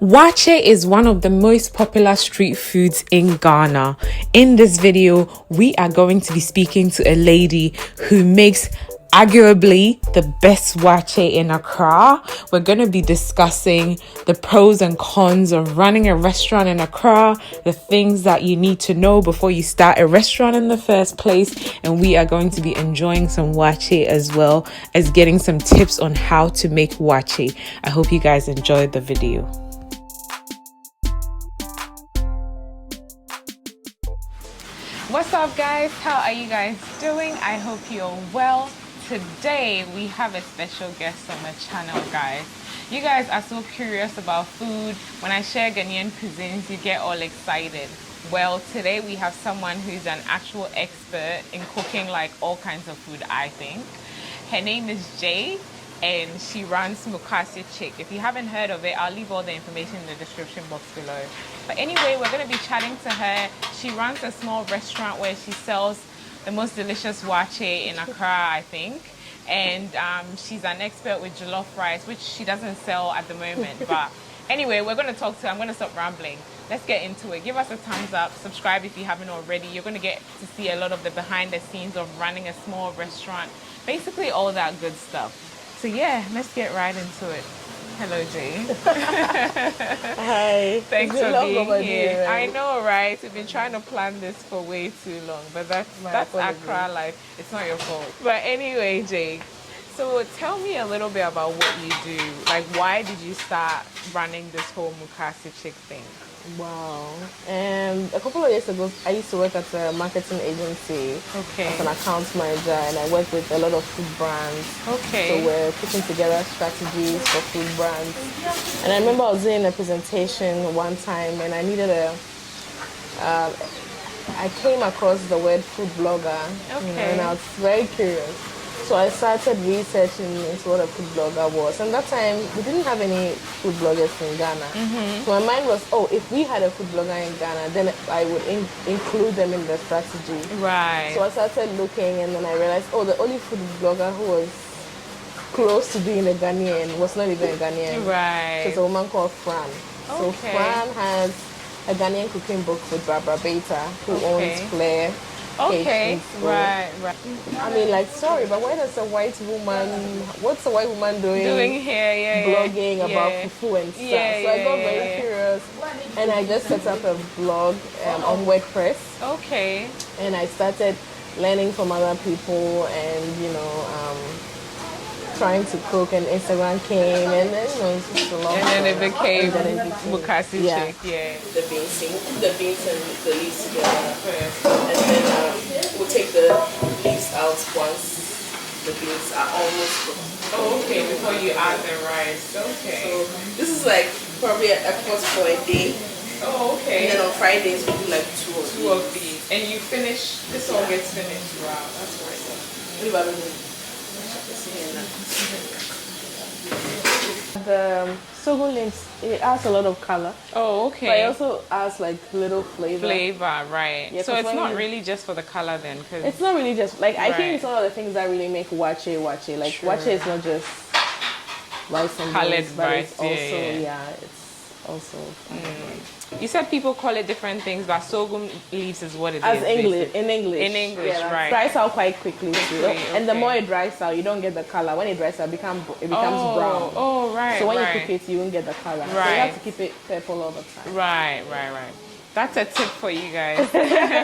Waakye is one of the most popular street foods in Ghana. In this video, we are going to be speaking to a lady who makes arguably the best waakye in Accra. We're going to be discussing the pros and cons of running a restaurant in Accra, the things that you need to know before you start a restaurant in the first place, and we are going to be enjoying some waakye as well as getting some tips on how to make waakye. I hope you guys enjoyed the video. What's up, guys? How are you guys doing? I hope you're well. Today we have a special guest on the channel, guys. You guys are so curious about food. When I share Ghanaian cuisines, you get all excited. Well, today we have someone who's an actual expert in cooking like all kinds of food, I think. Her name is Jay, and she runs Mukase Chic. If you haven't heard of it, I'll leave all the information in the description box below. But anyway, we're going to be chatting to her. She runs a small restaurant where she sells the most delicious waakye in Accra, I think. And she's an expert with jollof rice, which she doesn't sell at the moment. But anyway, we're going to talk to her. I'm going to stop rambling. Let's get into it. Give us a thumbs up. Subscribe if you haven't already. You're going to get to see a lot of the behind the scenes of running a small restaurant. Basically, all that good stuff. So yeah, let's get right into it. Hello, Jay. Hi. Thanks for being here. I know, right? We've been trying to plan this for way too long, but that's Accra life. It's not your fault. But anyway, Jay, so tell me a little bit about what you do. Like, why did you start running this whole Mukase Chic thing? Wow. A couple of years ago, I used to work at a marketing agency as an account manager, and I worked with a lot of food brands. So we're putting together strategies for food brands. And I remember I was doing a presentation one time, and I needed I came across the word food blogger, and I was very curious. So I started researching into what a food blogger was. And that time, we didn't have any food bloggers in Ghana. So my mind was, oh, if we had a food blogger in Ghana, then I would include them in the strategy. Right. So I started looking, and then I realized, oh, the only food blogger who was close to being a Ghanaian was not even a Ghanaian. Right. It's a woman called Fran. So Fran has a Ghanaian cooking book with Barbara Beta, who owns Flair. Right. I mean, like, sorry, but why does a white woman, what's a white woman doing here? Blogging about fufu and stuff. So I got very curious, and I just set up a blog on WordPress. And I started learning from other people, and trying to cook, and Instagram came, and then it's just a long and then it became Mukase Chic. The beans and the leaves together first, and then we'll take the leaves out once the beans are almost cooked. Before you add the rice. So this is like probably a pot for a day. And then on Fridays we do like two of these. And you finish, this all gets finished. Wow, that's right. The sorghum leaves, it adds a lot of color. But it also adds like little flavor. Right. Yeah, so it's not really just for the color then? Cause it's not really just, like, I think it's one of the things that really make waakye. Like, waakye is not just rice and beans, but it's also, it's also... You said people call it different things, but sorghum leaves is what it is. In English, right. It dries out quite quickly too. And the more it dries out, you don't get the color. When it dries out, it becomes brown. So when you cook it, you won't get the color. So you have to keep it purple all the time. Right. That's a tip for you guys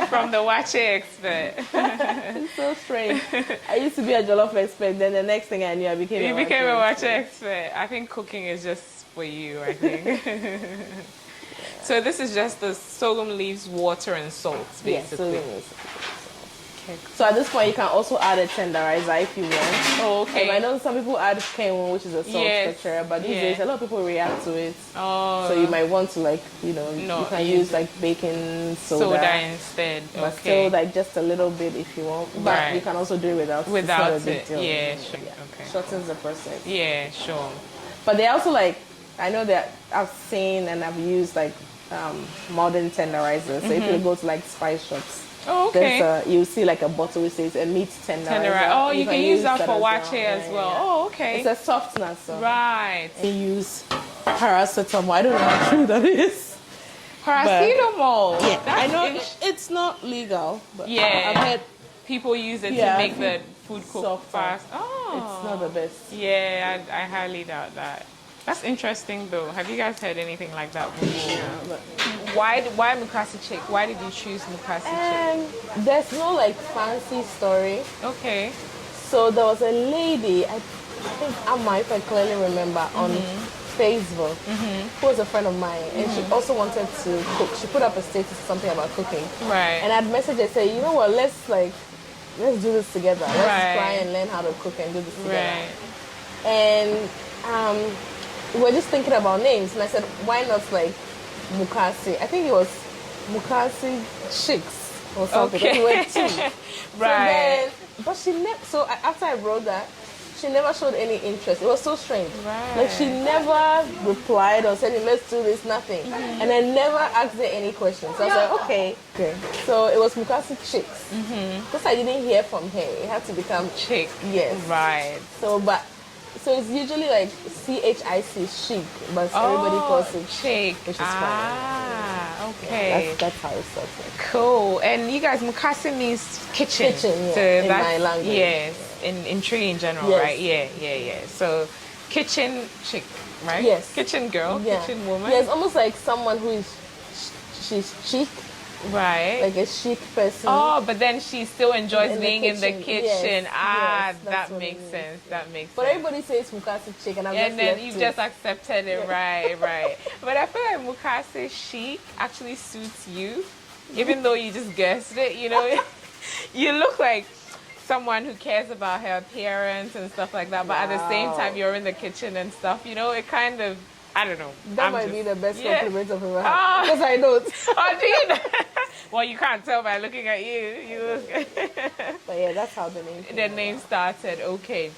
from the waakye expert. It's so strange. I used to be a jollof expert, then the next thing I knew, I became a waakye expert. I think cooking is just for you, I think. So this is just the sorghum leaves, water, and salt, basically. So at this point, you can also add a tenderizer if you want. I know some people add kenwo, which is a salt structure, but these days a lot of people react to it. So you might want to, like, you can use like baking soda instead. But still, like, just a little bit if you want. But you can also do it without it. It's not a big deal. Shortens the process. Yeah, sure. But they also, like, I know that I've seen and I've used like modern tenderizers. So if you go to like spice shops, you'll see like a bottle which says a meat tenderizer. You can use that for waakye as well. It's a softener. So right. You use paracetamol. I don't know how true that is. Paracetamol. Yeah, I know it's not legal, but yeah, I've heard people use it to make the food cook softer. fast. Oh, It's not the best. Yeah, I highly doubt that. That's interesting though. Have you guys heard anything like that before? Yeah, but Why Mukase Chic? Why did you choose Mukase Chic? there's no like fancy story. Okay. So there was a lady, I think Amma, if I clearly remember, on Facebook, who was a friend of mine, and she also wanted to cook. She put up a status something about cooking. Right. And I'd messaged her, say, you know what, let's do this together. Let's try and learn how to cook and do this together. Right. And we were just thinking about names, and I said, why not like Mukase? I think it was Mukase Chics or something. Okay. We were two. Right. But she never. So after I wrote that, she never showed any interest. It was so strange. Right. Like she never replied or said, "Let's do this." Nothing. And I never asked her any questions. So I was like, okay. So it was Mukase Chics. Because I didn't hear from her, it had to become Chic. Yes. Right. So it's usually like CHIC, chic, but everybody calls it Chic. which is fine. Okay. Yeah, that's how it started. Cool. And you guys, Mukase means kitchen. Kitchen, yeah, So in that's, my language. Yes, in Tree in general, Yes. right? Yeah. So kitchen chick, right? Yes. Kitchen girl, Yeah. kitchen woman. Yeah, it's almost like someone who is she's chic, Right. like a chic person. Oh, but then she still enjoys In the being in the kitchen. kitchen. Yes, Ah, yes, that's that what makes it means. sense. That makes But sense. everybody says Mukase Chic, and I'm And just then left you've to just it. accepted it, right. But I feel like Mukase Chic actually suits you, even though you just guessed it. You know, you look like someone who cares about her appearance and stuff like that. But at the same time, you're in the kitchen and stuff. You know, it kind of, I don't know. That might be the best compliment of ever had. Oh. Because I don't. Oh, do you know? Well, you can't tell by looking at you. You look. But yeah, that's how the name came. The name started. Okay.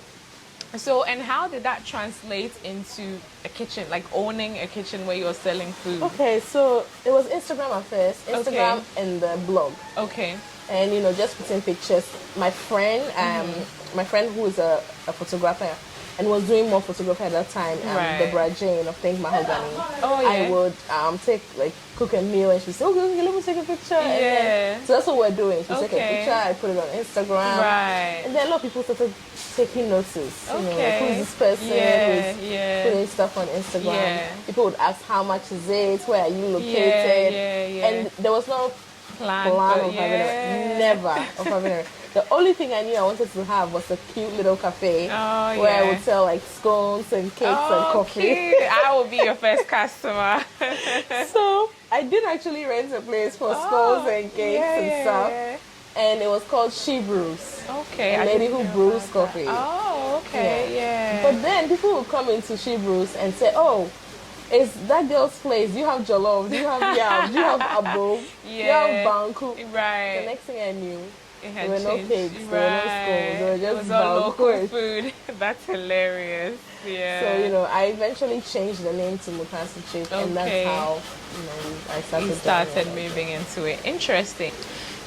So, and how did that translate into a kitchen, like owning a kitchen where you're selling food? Okay, so it was Instagram at first, Instagram and the blog. Okay. And you know, just putting pictures. My friend who is a photographer and was doing more photography at that time, Right. Deborah Jane of Think Mahogany. Oh, yeah. I would cook a meal, and she'd say, okay, let me take a picture. Yeah. And then, so that's what we're doing. She take a Okay. picture, I put it on Instagram. Right. And then a lot of people started taking notice. You know, like, Okay. who's this person Yeah. who's putting stuff on Instagram? Yeah. People would ask, how much is it? Where are you located? Yeah. And there was no Plan of having it. Never of having it. The only thing I knew I wanted to have was a cute little cafe where I would sell like scones and cakes and coffee. Cute. I will be your first customer. So I did actually rent a place for scones and cakes and stuff. And it was called She Brews. Okay. A lady who brews coffee. Oh, okay. Yeah. But then people would come into She Brews and say, oh, is that girl's place? Do you have jollof? Do you have yam? Do you have abo? Do you have banku? Right. The next thing I knew, It there were no changed. cakes, there were no scones, there were just it was all local banku. food. That's hilarious. Yeah. So, you know, I eventually changed the name to Mukase Chic, and that's how, you know, I started moving into it. Interesting.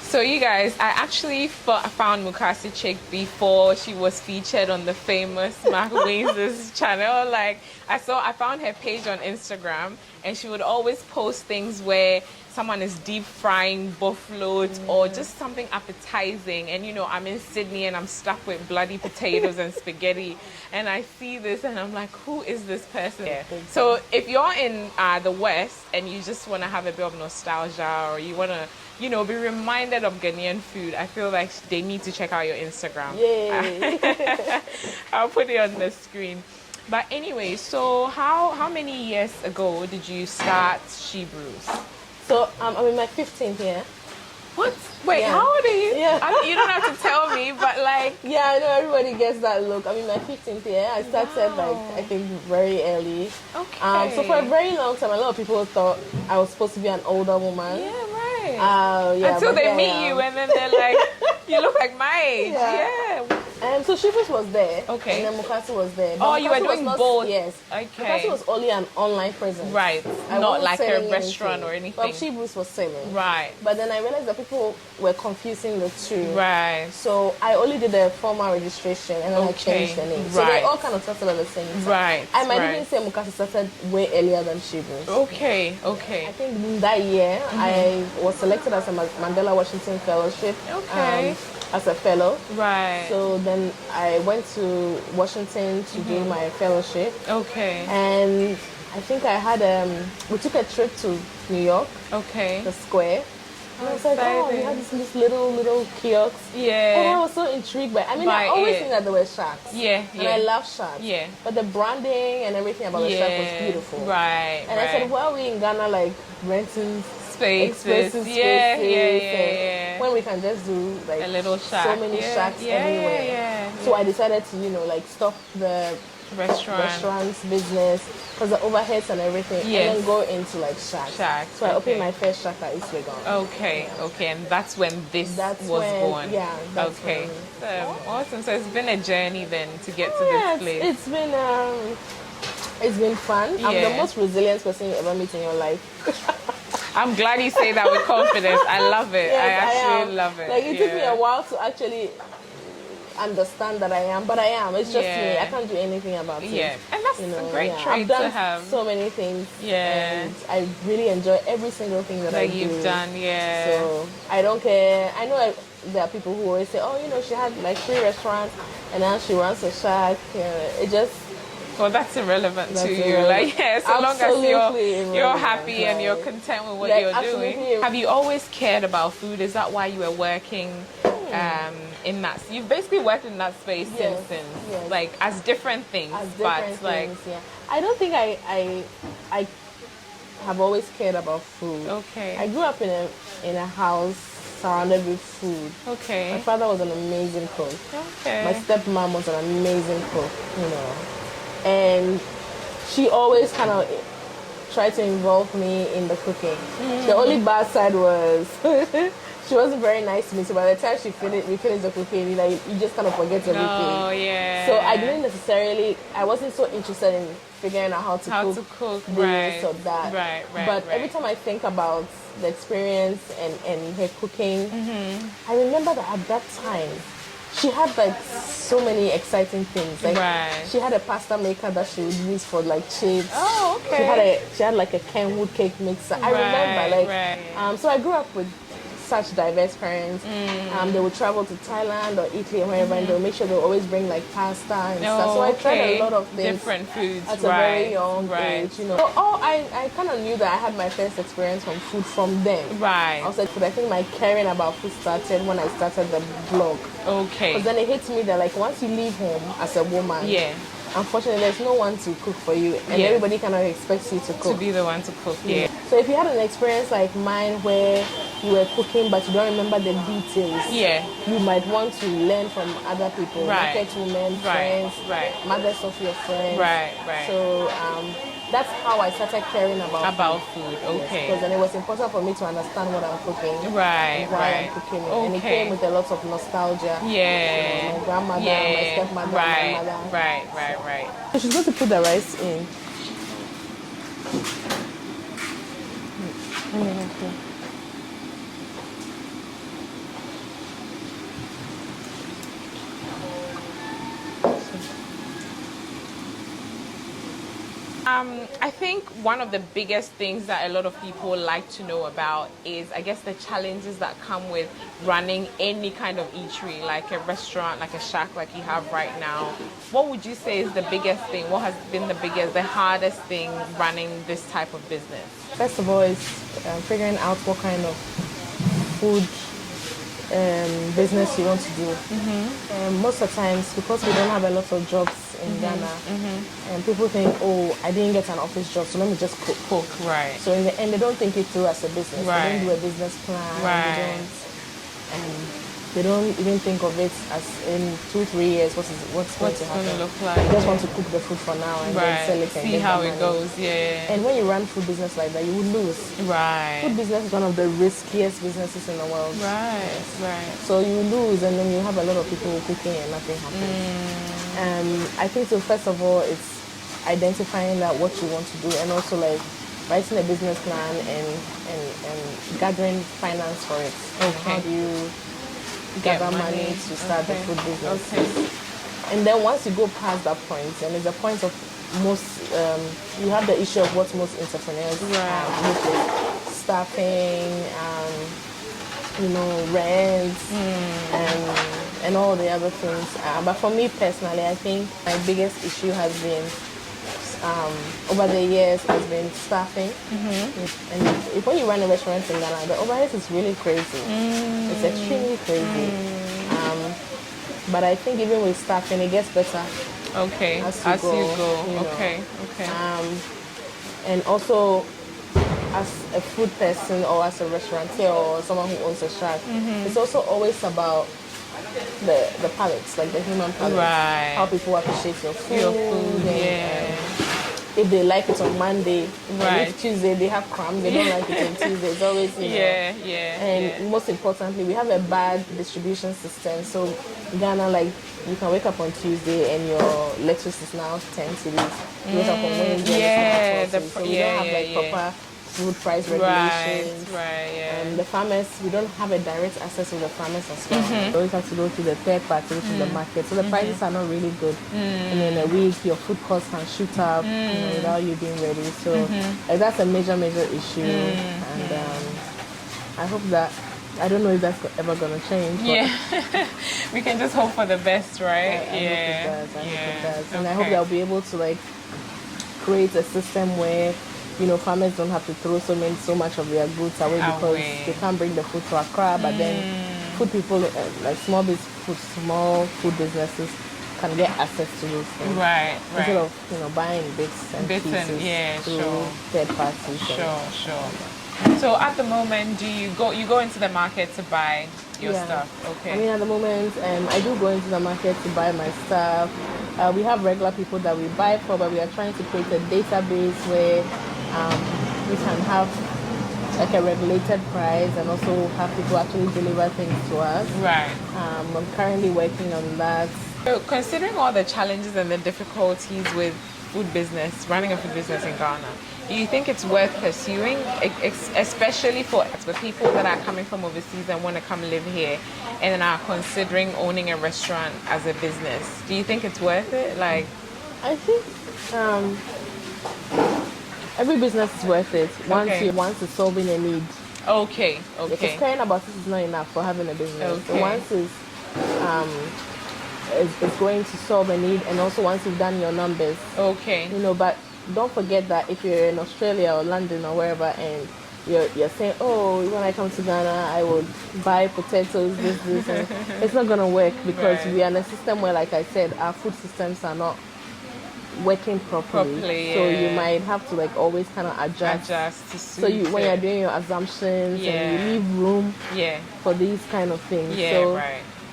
So you guys, I actually found Mukase Chic before she was featured on the famous Mark Wayne's channel. Like I found her page on Instagram, and she would always post things where someone is deep frying buffaloes or just something appetizing. And you know, I'm in Sydney and I'm stuck with bloody potatoes and spaghetti, and I see this and I'm like, who is this person? Yeah. So if you're in the West and you just want to have a bit of nostalgia, or you want to, you know, be reminded of Ghanaian food, I feel like they need to check out your Instagram. Yay! I'll put it on the screen. But anyway, so how many years ago did you start She Brews? So I'm in my 15th year. What? Wait, Yeah. how old are you? Yeah. You don't have to tell me, but like... Yeah, I know everybody gets that look. I'm in my 15th year. I started I think very early. Okay. So for a very long time, a lot of people thought I was supposed to be an older woman. Yeah, right. Yeah, Until but they there I meet am. you and then they're like, you look like my age. Yeah. Yeah. So Shivers was there. Okay. And then Mukase was there. Oh, you were Mukase was doing not, both. Yes. Okay. Mukase was only an online presence. Right. I Not wasn't like a selling restaurant or anything. But Shivers was selling. Right. But then I realized that people were confusing the two. Right. So I only did a formal registration and then I changed the name. So they all kind of started at the same time. Right. I might even say Mukase started way earlier than Shivers. Okay. Okay. I think in that year I was selected as a Mandela Washington Fellowship. Okay. As a fellow. Right. So then I went to Washington to do my fellowship. Okay. And I think I had we took a trip to New York. Okay. The square. And I was like, oh, we had this little kiosks. Yeah. And I was so intrigued by. I mean, I always think that there were sharks. Yeah. And I love sharks. Yeah. But the branding and everything about the shark was beautiful. Right. And I said, why are we in Ghana like renting spaces? Yeah. When we can just do like a little shack. So many shacks everywhere. Yeah. So I decided to, like stop the restaurants business because the overheads and everything, and then go into like shacks. So I opened my first shack at East Legon. Okay, and that's when this was born. Yeah. Okay. Awesome. So it's been a journey then to get to this place. It's been fun. I'm the most resilient person you ever meet in your life. I'm glad you say that with confidence. I love it. Yes, I actually love it. Like it took me a while to actually understand that I am, but I am. It's just me. I can't do anything about it. Yeah, and that's a great trait I've done to have. So many things. Yeah, and I really enjoy every single thing that you've done. Yeah. So I don't care. I know there are people who always say, "Oh, she had like 3 restaurants, and now she runs a shack." It just. Well, that's irrelevant to you. Like, so long as you're happy and you're content with what you're doing. Have you always cared about food? Is that why you were working in that? You've basically worked in that space since, like as different things. I don't think I have always cared about food. Okay. I grew up in a house surrounded with food. Okay. My father was an amazing cook. Okay. My stepmom was an amazing cook. And she always kind of tried to involve me in the cooking. The only bad side was she wasn't very nice to me. So by the time we finished the cooking, you just kind of forget everything. Oh, yeah. So I wasn't so interested in figuring out how to cook this or that. Right. But every time I think about the experience and her cooking, I remember that at that time, she had like so many exciting things. Like she had a pasta maker that she would use for like chips. Oh, okay. She had like a Kenwood cake mixer. I remember so I grew up with such diverse parents. They would travel to Thailand or Italy or wherever, and they'll make sure they'll always bring like pasta and stuff. So I tried a lot of things, different foods at a very young age. So I kind of knew that I had my first experience from food from them. Right. I was like, but I think my caring about food started when I started the blog. Okay. Because then it hits me that like once you leave home as a woman, unfortunately, there's no one to cook for you, and everybody kind of expects you to cook. To be the one to cook, So if you had an experience like mine where you were cooking but you don't remember the details, you might want to learn from other people, market women, friends, mothers of your friends. Right. So that's how I started caring about food. Okay. Because then it was important for me to understand what I'm cooking. Right. Why I'm cooking it. And it came with a lot of nostalgia. Yeah. My grandmother, my stepmother, my mother. Right. So she's going to put the rice in. I think one of the biggest things that a lot of people like to know about is, I guess, the challenges that come with running any kind of eatery, like a restaurant, like a shack like you have right now. What would you say is the biggest thing? What has been the hardest thing running this type of business? First of all, is figuring out what kind of food business you want to do. Most of the times, because we don't have a lot of jobs in Ghana, and people think, oh, I didn't get an office job, so let me just cook. Right. So in the end, they don't think it through as a business. Right. They don't do a business plan. Right. They don't they don't even think of it as in 2-3 years what's going to happen. Gonna look like. They just want to cook the food for now and then sell it and see get how the it money. goes. Yeah. And when you run food business like that, you would lose. Right. Food business is one of the riskiest businesses in the world. Right. Right. So you lose, and then you have a lot of people cooking and nothing happens. I think so. First of all, it's identifying that what you want to do, and also like writing a business plan and gathering finance for it. Okay. How do you gather money to start the food business? Okay. And then once you go past that point, and it's the point of most, you have the issue of what most entrepreneurs look like: staffing, rent, and all the other things. But for me personally, I think my biggest issue has been over the years has been staffing. And when you run a restaurant in Ghana, the overhead is really crazy. It's extremely crazy. But I think even with staffing, it gets better. Okay. As you go. Okay. And also, as a food person or as a restaurateur or someone who owns a shop, it's also always about the palates, like the human palate. Right. How people appreciate your food. Yeah. If they like it on Monday, Right. and if Tuesday they have crumbs, they don't like it on Tuesday. It's always, And most importantly, we have a bad distribution system. So Ghana, like, you can wake up on Tuesday and your lettuce is now 10 cedis. You wake up on Wednesday and it's now 12 cedis. So we don't have proper food price regulations. The farmers, we don't have a direct access to the farmers as well. You always have to go to the third party, which is the market. So the prices are not really good. And in a week, your food costs can shoot up without you being ready. So that's a major issue. And I hope that, I don't know if that's ever going to change. But we can just hope for the best, right? I hope it does. And I hope they'll be able to like create a system where farmers don't have to throw so much of their goods away because they can't bring the food to Accra. But then food people, like small food businesses, can get access to those things. Right. Instead of buying bits and pieces through third parties. Sure. So at the moment, you go into the market to buy your stuff? Okay. I mean, at the moment, I do go into the market to buy my stuff. We have regular people that we buy for, but we are trying to create a database where we can have like a regulated price and also have people actually deliver things to us. Right. I'm currently working on that. So considering all the challenges and the difficulties with running a food business in Ghana, do you think it's worth pursuing, especially for people that are coming from overseas and want to come live here and are considering owning a restaurant as a business? Do you think it's worth it? Like, I think every business is worth it once it's solving a need. Okay. Because caring about it is not enough for having a business. So once it's going to solve a need, and also once you've done your numbers. Okay. But don't forget that if you're in Australia or London or wherever and you're saying, oh, when I come to Ghana, I would buy potatoes, this, and it's not going to work because we are in a system where, like I said, our food systems are not working properly. So you might have to like always kind of adjust to suit. So when you're doing your assumptions and you leave room for these kind of things.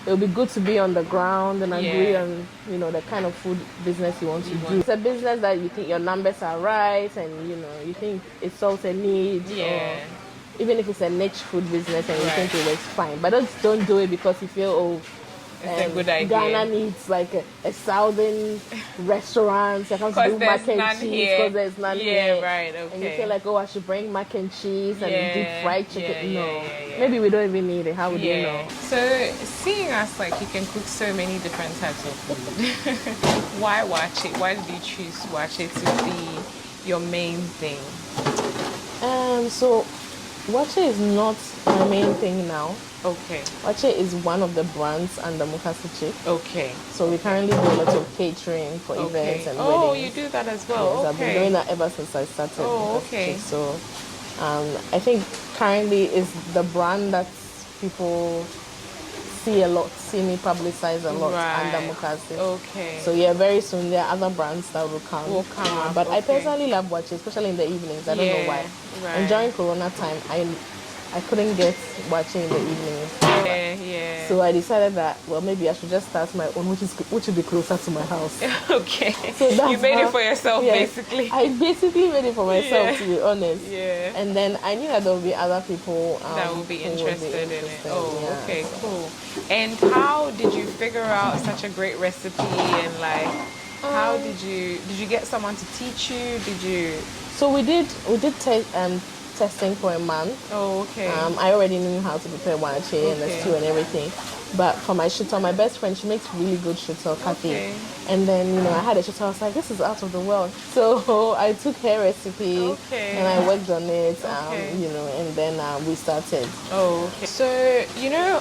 It would be good to be on the ground and agree on the kind of food business you want to do. It's a business that you think your numbers are right and you think it solves a need. Or even if it's a niche food business and you think it works fine, but don't do it because you feel it's a good idea. Ghana needs like 1,000 restaurants. I can't do mac and cheese because there's none here. Right, okay. And you feel like, I should bring mac and cheese and deep fried chicken. Maybe we don't even need it. How would you know? So seeing as like you can cook so many different types of food, why Waakye? Why did you choose Waakye to be your main thing? So Waakye is not my main thing now. Okay. Waakye is one of the brands under Mukase Chic. Okay. So we currently do a lot of catering for events and weddings. Oh, you do that as well? Yes, I've been doing that ever since I started Mukase Chic. So I think currently is the brand that people see me publicize a lot under Mukase. Okay. So very soon there are other brands that will come. Up, but I personally love Waakye, especially in the evenings. I don't know why. And during Corona time, I couldn't get Waakye in the evenings. So I decided that, well, maybe I should just start my own, which would be closer to my house. Okay. So that's you made it for yourself, basically. I basically made it for myself, to be honest. Yeah. And then I knew that there would be other people that will be interested in it. Oh, yeah. okay, cool. And how did you figure out such a great recipe? And like, how did you get someone to teach you? Did you? So we did take testing for a month. Oh, okay. I already knew how to prepare waakye and the stew and everything. But for my shito, my best friend, she makes really good shito kati. Okay. And then, I had a shito, I was like, this is out of the world. So I took her recipe and I worked on it, and then we started. Oh, okay. So,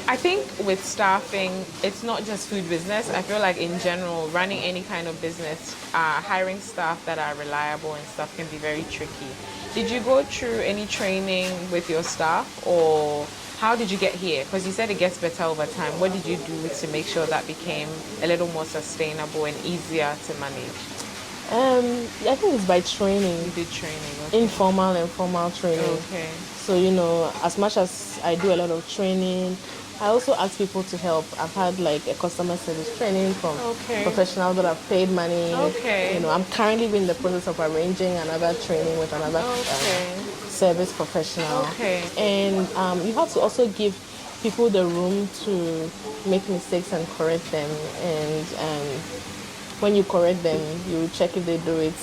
I think with staffing, it's not just food business. I feel like in general, running any kind of business, hiring staff that are reliable and stuff can be very tricky. Did you go through any training with your staff, or how did you get here? Because you said it gets better over time. What did you do to make sure that became a little more sustainable and easier to manage? I think it's by training. You did training, okay. Informal and formal training. Okay. So, as much as I do a lot of training, I also ask people to help. I've had like a customer service training from professionals that have paid money. Okay. I'm currently in the process of arranging another training with another service professional. Okay. And you have to also give people the room to make mistakes and correct them. And when you correct them, you check if they do it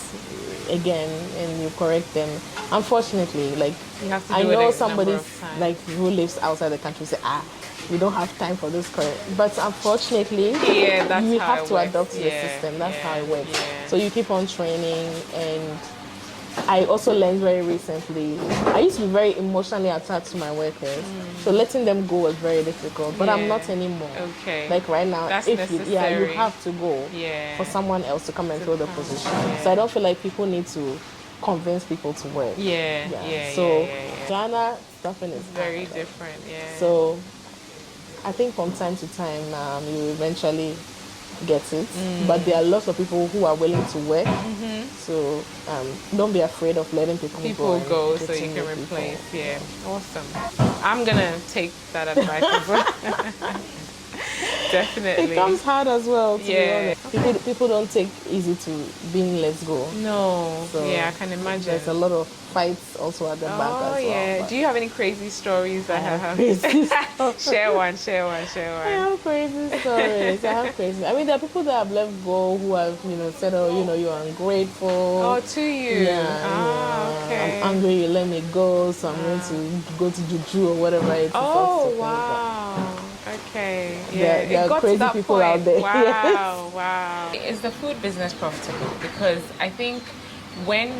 again and you correct them. Unfortunately, like you have to I do know it somebody like who lives outside the country say, we don't have time for this correct. But unfortunately, you have to adopt the system. That's how it works. Yeah. So you keep on training. And I also learned very recently, I used to be very emotionally attached to my workers. So letting them go was very difficult. But I'm not anymore. Okay. Like right now, that's you necessary. have to go for someone else to come and fill the position. So I don't feel like people need to convince people to work. So Ghana staffing is very different. So I think from time to time you eventually get it, but there are lots of people who are willing to work. So don't be afraid of letting people go so you can replace. Awesome. I'm gonna take that advice as well. Definitely. It comes hard as well, to be honest. People don't take easy to being let go. No. So I can imagine. There's a lot of fights also at the back as well. Do you have any crazy stories that have share one. I have crazy stories. I mean, there are people that have let go who have, said, you're ungrateful. Oh, to you? Okay. I'm angry you let me go, so I'm going to go to juju or whatever it is. Oh, wow. Okay. There are crazy people out there. Wow. Is the food business profitable? Because I think when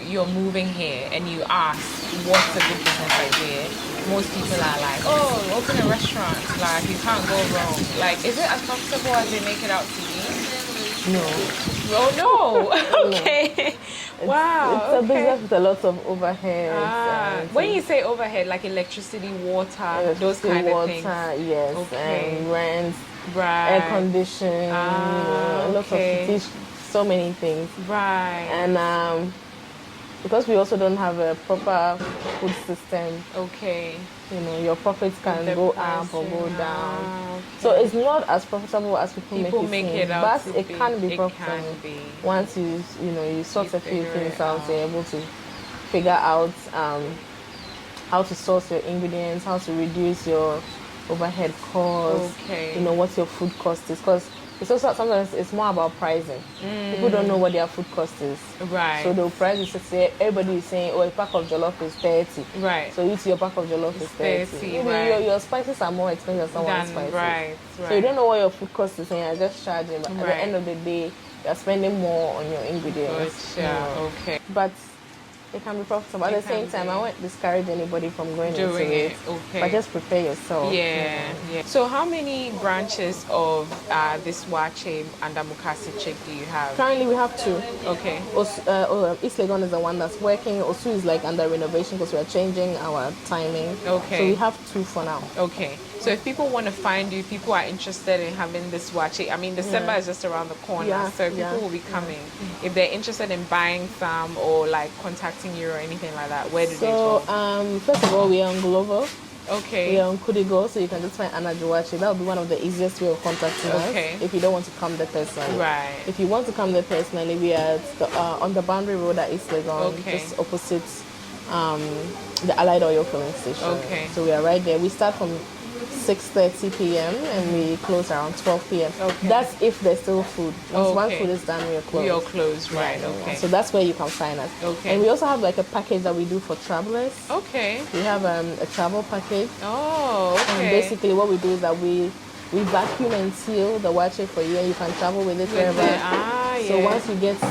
you're moving here and you ask what's a good business idea, most people are like, oh, open a restaurant. Like, you can't go wrong. Like, is it as profitable as they make it out to be? No. Oh, no. Okay. It's a business with a lot of overheads. When you say overhead, like electricity, water, those kind of things. Yes. And rent, air conditioning, a lot of so many things. Right. And because we also don't have a proper food system. Okay. Your profits can go up or go down. So it's not as profitable as people make it out. But it can be profitable. Once you sort a few things out, you're able to figure out how to source your ingredients, how to reduce your overhead costs. What your food cost is. Because it's also sometimes it's more about pricing. People don't know what their food cost is. Right. So they'll price it to say everybody is saying, oh, a pack of jollof is 30. Right. So your pack of jollof is 30. Maybe your spices are more expensive than someone's spices. Right. So you don't know what your food cost is, and you're just charging. But at the end of the day, you're spending more on your ingredients. Okay. But it can be profitable. At the same time, I won't discourage anybody from going into it. But just prepare yourself. So how many branches of this waakye under Mukase Chic do you have? Currently, we have 2. Okay. East Legon is the one that's working. Osu is like under renovation because we are changing our timing. Okay. So we have 2 for now. Okay. So if people want to find you, people are interested in having this waakye. I mean, December is just around the corner, so people will be coming. If they're interested in buying some or like contacting you or anything like that, where do they go? First of all, we are on Global. Okay. We are on Kudigo, so you can just find Anna Joachi. That would be one of the easiest way of contacting us if you don't want to come there personally. Right. If you want to come there personally, we are at on the Boundary Road at East Legon, Okay. just opposite the Allied Oil filling station. Okay. So we are right there. We start from 6:30 p.m. and we close around 12 p.m. Okay. That's if there's still food. Once food is done, we are closed. We are closed, right? Okay. So that's where you can find us. Okay. And we also have like a package that we do for travelers. Okay. We have a travel package. Oh, okay. And basically what we do is that we vacuum and seal the waakye for you, and you can travel with it wherever. So once you get to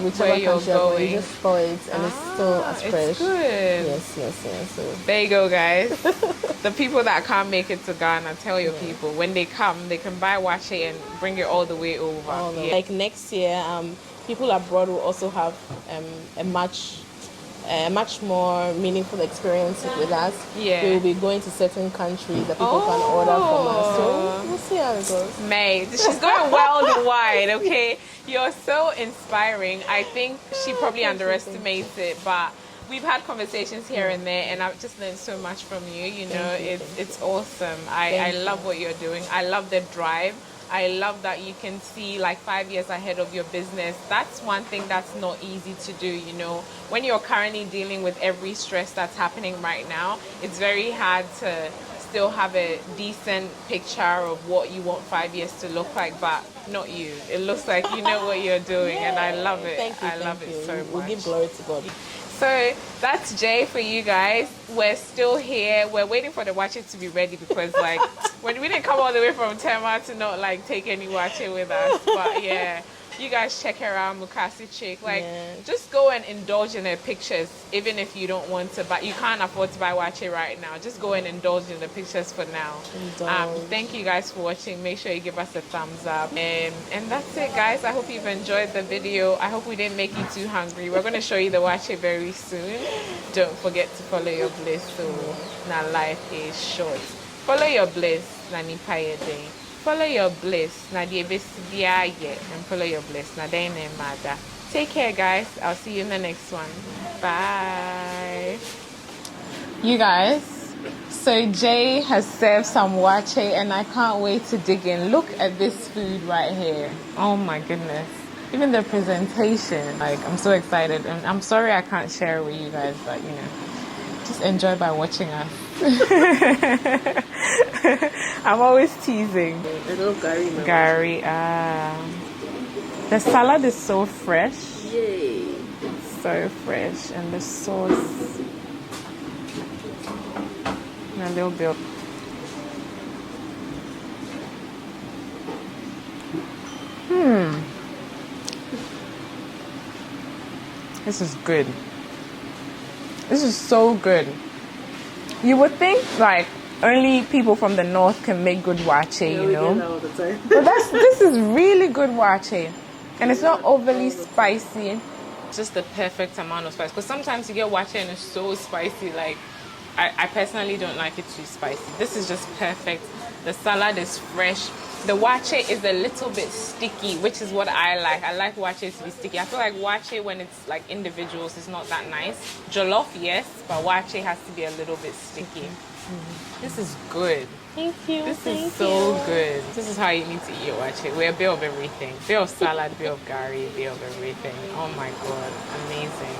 whichever country you're going, you just store it, and it's still as fresh. It's good. Yes. So there you go, guys. The people that can't make it to Ghana, tell your people when they come, they can buy waakye and bring it all the way over. Like next year, people abroad will also have a much more meaningful experience with us. Yeah. We will be going to certain countries that people can order from us. So we'll see how it goes. Mate, she's going worldwide, okay? You're so inspiring. I think she probably underestimates it, but we've had conversations here and there, and I've just learned so much from you. You know, it's awesome. I love what you're doing. I love the drive. I love that you can see like 5 years ahead of your business. That's one thing that's not easy to do, you know. When you're currently dealing with every stress that's happening right now, it's very hard to still have a decent picture of what you want 5 years to look like, but not you. It looks like you know what you're doing, and I love it. I love it so much. We'll give glory to God. So that's Jay for you guys. We're still here. We're waiting for the waakye to be ready because like when we didn't come all the way from TEMA to not like take any waakye with us. But yeah, you guys check her out, Mukase Chic. Like just go and indulge in her pictures, even if you don't want to, but you can't afford to buy waakye right now. Just go and indulge in the pictures for now. Thank you guys for watching. Make sure you give us a thumbs up. And that's it, guys. I hope you've enjoyed the video. I hope we didn't make you too hungry. We're going to show you the waakye very soon. Don't forget to follow your bliss. So now life is short. Follow your bliss. Na nipa ye day. Follow your bliss. Na di ebesidia ye. And follow your bliss. Na day ne mada. Take care, guys. I'll see you in the next one. Bye. You guys, so Jay has served some waakye and I can't wait to dig in. Look at this food right here. Oh my goodness. Even the presentation, like I'm so excited. And I'm sorry I can't share it with you guys, but you know, just enjoy by watching us. I'm always teasing. I love Gary. Gary, the salad is so fresh. Yay. So fresh, and the sauce. And a little bit. This is good. This is so good. You would think like only people from the north can make good waakye, you know. We get that all the time. But this is really good waakye, and it's not overly spicy. Just the perfect amount of spice. Because sometimes you get waakye and it's so spicy. Like I personally don't like it too spicy. This is just perfect. The salad is fresh. The waakye is a little bit sticky, which is what I like. I like waakye to be sticky. I feel like waakye when it's like individuals is not that nice. Jollof, yes, but waakye has to be a little bit sticky. This is good. Thank you. This is so good. This is how you need to eat your waakye. We're a bit of everything. Bit of salad, bit of gari, bit of everything. Oh my god, amazing.